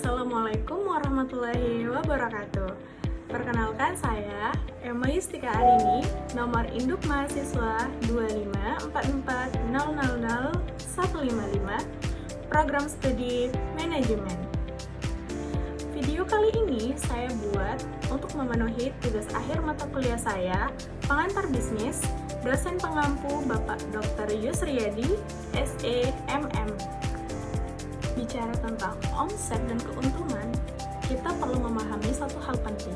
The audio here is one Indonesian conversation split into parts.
Assalamualaikum warahmatullahi wabarakatuh. Perkenalkan saya Emma Yustika Arini, nomor induk mahasiswa 254400155, program studi manajemen. Video kali ini saya buat untuk memenuhi tugas akhir mata kuliah saya, pengantar bisnis, dosen pengampu Bapak Dr. Yusriyadi, SEMM. Bicara tentang omset dan keuntungan, kita perlu memahami satu hal penting.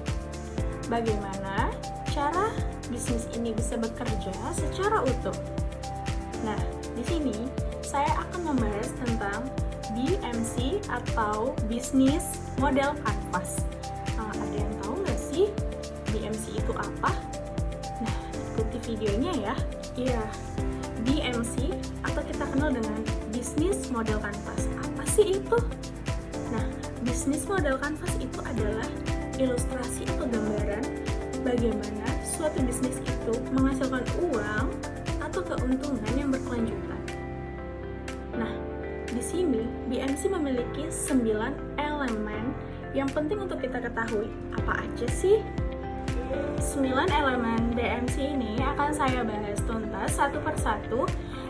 Bagaimana cara bisnis ini bisa bekerja secara utuh? Nah, di sini saya akan membahas tentang BMC atau Business Model Canvas. Ada yang tahu nggak sih BMC itu apa? Nah, ikuti videonya ya. Iya, BMC atau kita kenal dengan Business Model Canvas. Apa sih itu? Nah, Business Model Canvas itu adalah ilustrasi atau gambaran bagaimana suatu bisnis itu menghasilkan uang atau keuntungan yang berkelanjutan. Nah, di sini BMC memiliki 9 elemen yang penting untuk kita ketahui. Apa aja sih? 9 elemen BMC ini akan saya bahas tuntas satu persatu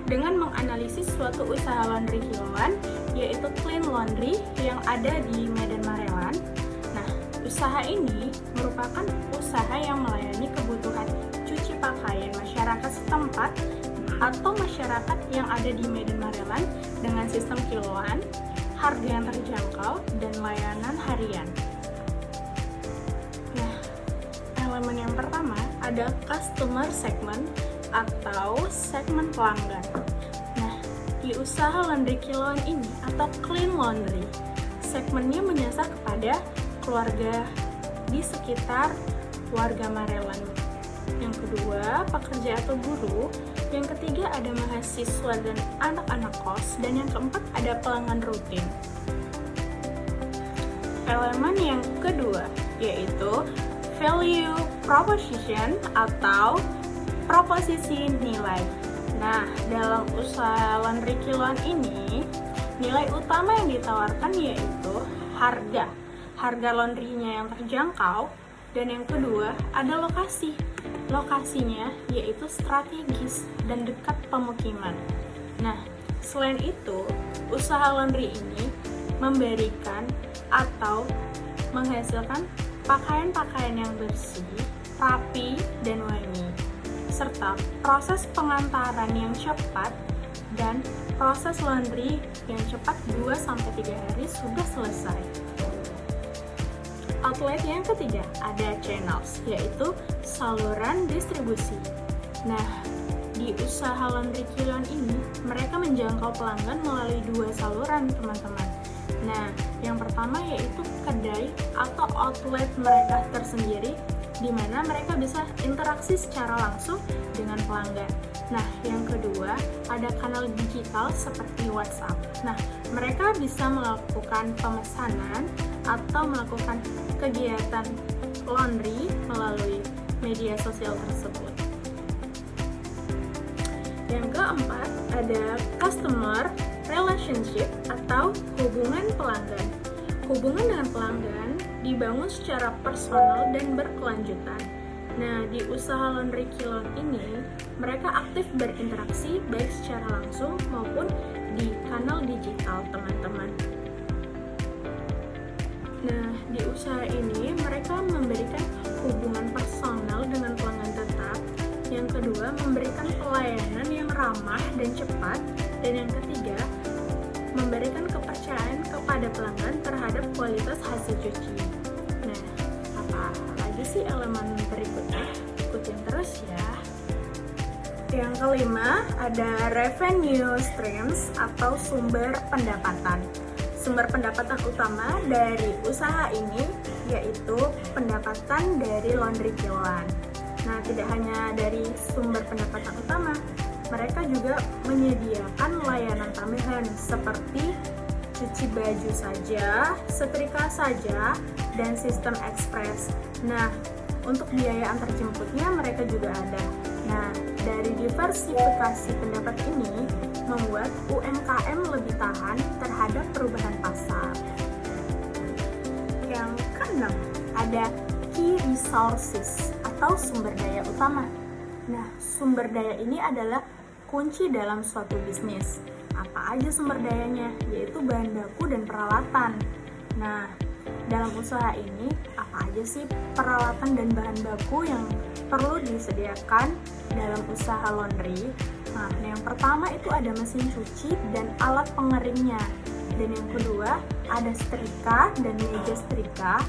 dengan menganalisis suatu usaha laundry kiloan, yaitu Clean Laundry yang ada di Medan Marelan. Nah, usaha ini merupakan usaha yang melayani kebutuhan cuci pakaian masyarakat setempat atau masyarakat yang ada di Medan Marelan dengan sistem kiloan, harga yang terjangkau, dan layanan harian. Nah, elemen yang pertama ada customer segment atau segmen pelanggan. Nah, di usaha laundry kiloan ini atau Clean Laundry, segmennya menyasar kepada keluarga di sekitar warga Marelan. Yang kedua, pekerja atau buruh. Yang ketiga, ada mahasiswa dan anak-anak kos. Dan yang keempat, ada pelanggan rutin. Elemen yang kedua yaitu value proposition atau proposisi nilai. Nah, dalam usaha laundry kiloan ini, nilai utama yang ditawarkan yaitu harga laundrynya yang terjangkau, dan yang kedua ada lokasi. Lokasinya yaitu strategis dan dekat pemukiman. Nah, selain itu, usaha laundry ini memberikan atau menghasilkan pakaian-pakaian yang bersih, rapi, dan wangi, serta proses pengantaran yang cepat dan proses laundry yang cepat 2-3 hari sudah selesai. Outlet yang ketiga ada channels, yaitu saluran distribusi. Nah, di usaha laundry kiloan ini mereka menjangkau pelanggan melalui 2 saluran, teman-teman. Nah, yang pertama yaitu kedai atau outlet mereka tersendiri, di mana mereka bisa interaksi secara langsung dengan pelanggan. Nah, yang kedua ada kanal digital seperti WhatsApp. Nah, mereka bisa melakukan pemesanan atau melakukan kegiatan laundry melalui media sosial tersebut. Yang keempat ada customer relationship atau hubungan pelanggan. Hubungan dengan pelanggan dibangun secara personal dan berkelanjutan. Nah, di usaha laundry kiloan ini, mereka aktif berinteraksi baik secara langsung maupun di kanal digital, teman-teman. Nah, di usaha ini, mereka memberikan hubungan personal dengan pelanggan tetap. Yang kedua, memberikan pelayanan yang ramah dan cepat. Dan yang ketiga, memberikan kepercayaan kepada pelanggan terhadap kualitas hasil cuci. Nah, apa lagi sih elemen berikutnya? Ikutin terus ya. Yang kelima, ada revenue streams atau sumber pendapatan. Sumber pendapatan utama dari usaha ini yaitu pendapatan dari laundry kiloan. Nah, tidak hanya dari sumber pendapatan utama, mereka juga menyediakan layanan tambahan seperti cuci baju saja, setrika saja, dan sistem ekspres. Nah, untuk biaya antar jemputnya mereka juga ada. Nah, dari diversifikasi pendapat ini membuat UMKM lebih tahan terhadap perubahan pasar. resources atau sumber daya utama. Nah, sumber daya ini adalah kunci dalam suatu bisnis. Apa aja sumber dayanya? Yaitu bahan baku dan peralatan. Nah, dalam usaha ini, apa aja sih peralatan dan bahan baku yang perlu disediakan dalam usaha laundry? Nah, yang pertama itu ada mesin cuci dan alat pengeringnya. Dan yang kedua, ada setrika dan meja setrika.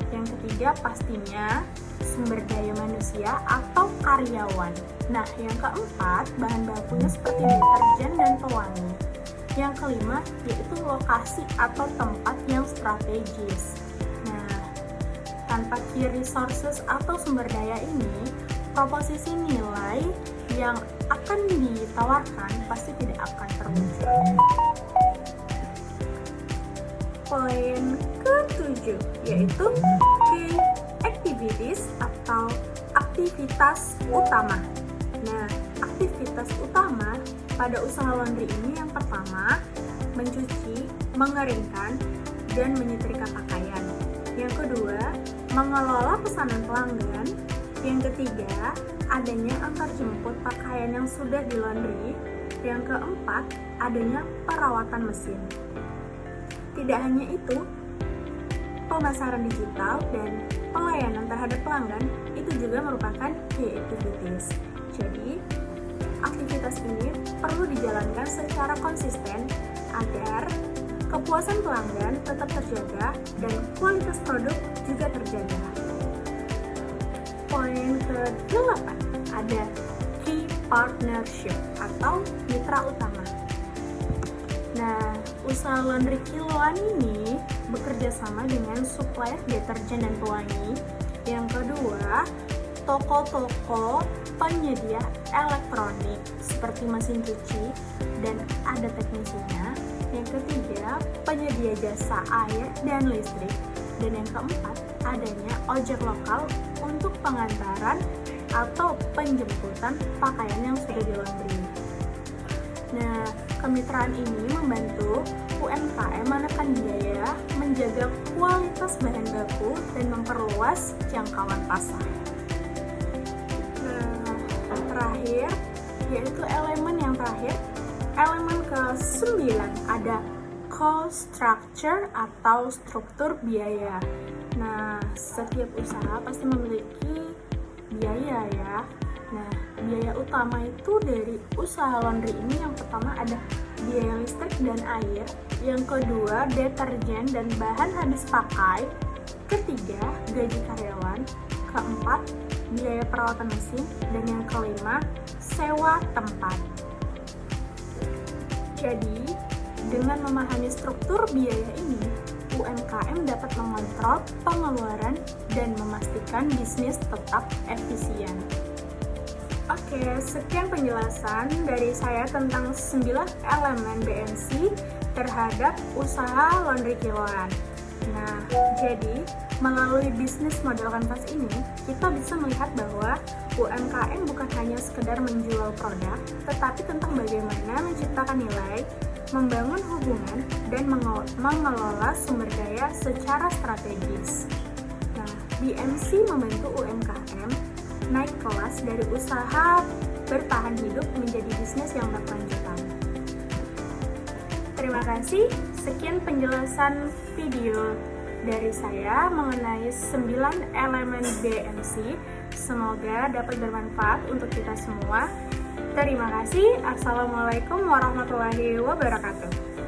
Yang ketiga, pastinya sumber daya manusia atau karyawan. Nah, yang keempat, bahan bakunya seperti deterjen dan pewangi. Yang kelima, yaitu lokasi atau tempat yang strategis. Nah, tanpa key resources atau sumber daya ini, proposisi nilai yang akan ditawarkan pasti tidak akan terwujud. Poin ke-7 yaitu key activities atau aktivitas utama. Nah, aktivitas utama pada usaha laundry ini yang pertama, mencuci, mengeringkan, dan menyetrika pakaian. Yang kedua, mengelola pesanan pelanggan. Yang ketiga, adanya antar jemput pakaian yang sudah di laundry. Yang keempat, adanya perawatan mesin. Tidak hanya itu, pemasaran digital dan pelayanan terhadap pelanggan itu juga merupakan key activities. Jadi, aktivitas ini perlu dijalankan secara konsisten agar kepuasan pelanggan tetap terjaga dan kualitas produk juga terjaga. Poin ke-8 ada key partnership atau mitra utama. Nah, usaha laundry kiloan ini bekerja sama dengan supplier deterjen dan pewangi. Yang kedua, toko-toko penyedia elektronik seperti mesin cuci dan ada teknisinya. Yang ketiga, penyedia jasa air dan listrik. Dan yang keempat, adanya ojek lokal untuk pengantaran atau penjemputan pakaian yang sudah di laundry. Nah, kemitraan ini membantu UMKM menekan biaya, menjaga kualitas bahan baku, dan memperluas jangkauan pasar. Nah, terakhir, yaitu elemen yang terakhir, elemen ke-9 ada cost structure atau struktur biaya. Nah, setiap usaha pasti memiliki biaya ya. Nah, biaya utama itu dari usaha laundry ini yang pertama ada biaya listrik dan air, yang kedua deterjen dan bahan habis pakai, ketiga gaji karyawan, keempat biaya perawatan mesin, dan yang kelima sewa tempat. Jadi, dengan memahami struktur biaya ini, UMKM dapat mengontrol pengeluaran dan memastikan bisnis tetap efisien. Oke, sekian penjelasan dari saya tentang 9 elemen BMC terhadap usaha laundry kiloan. Nah, jadi melalui bisnis model kanvas ini, kita bisa melihat bahwa UMKM bukan hanya sekedar menjual produk, tetapi tentang bagaimana menciptakan nilai, membangun hubungan, dan mengelola sumber daya secara strategis. Nah, BMC membantu UMKM naik kelas dari usaha bertahan hidup menjadi bisnis yang berkelanjutan. Terima kasih, sekian penjelasan video dari saya mengenai 9 elemen BMC. Semoga dapat bermanfaat untuk kita semua. Terima kasih. Assalamualaikum warahmatullahi wabarakatuh.